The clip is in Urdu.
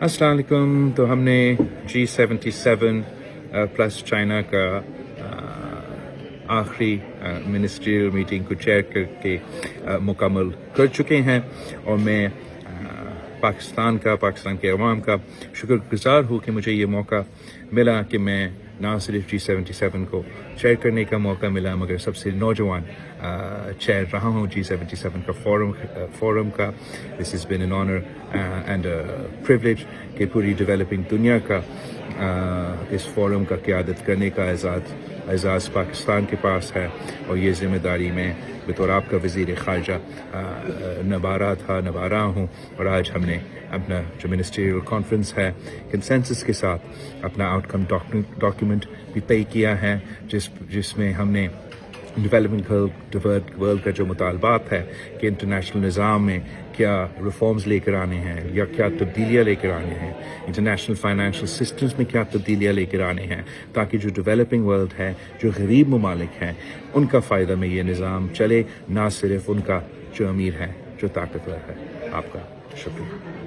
السلام علیکم. تو ہم نے G77 پلس چائنا کا آخری منسٹری میٹنگ کو چیئر کر کے مکمل کر چکے ہیں، اور میں پاکستان کے عوام کا شکر گزار ہوں کہ مجھے یہ موقع ملا کہ میں نہ صرف G77 کو چیئر کرنے کا موقع ملا، مگر سب سے نوجوان چیئر رہا ہوں G77 کا فورم کا. This is been an honour and privilege کہ پوری ڈیولپنگ دنیا کا اس فورم کا قیادت کرنے کا اعزاز پاکستان کے پاس ہے، اور یہ ذمہ داری میں بطور آپ کا وزیرخارجہ نبھا رہا ہوں. اور آج ہم نے اپنا جو منسٹریل کانفرنس ہے کنسنسس کے ساتھ اپنا آؤٹ کم ڈاکیومنٹ بھی طے کیا ہے، جس میں ہم نے ڈیولپنگ ورلڈ کا جو مطالبات ہے کہ انٹرنیشنل نظام میں کیا ریفارمز لے کر آنے ہیں یا کیا تبدیلیاں لے کر آنے ہیں، انٹرنیشنل فائنینشیل سسٹمز میں کیا تبدیلیاں لے کر آنے ہیں، تاکہ جو ڈیولپنگ ورلڈ ہے، جو غریب ممالک ہیں، ان کا فائدہ میں یہ نظام چلے، نہ صرف ان کا جو امیر ہے، جو طاقتور ہے. آپ کا شکریہ.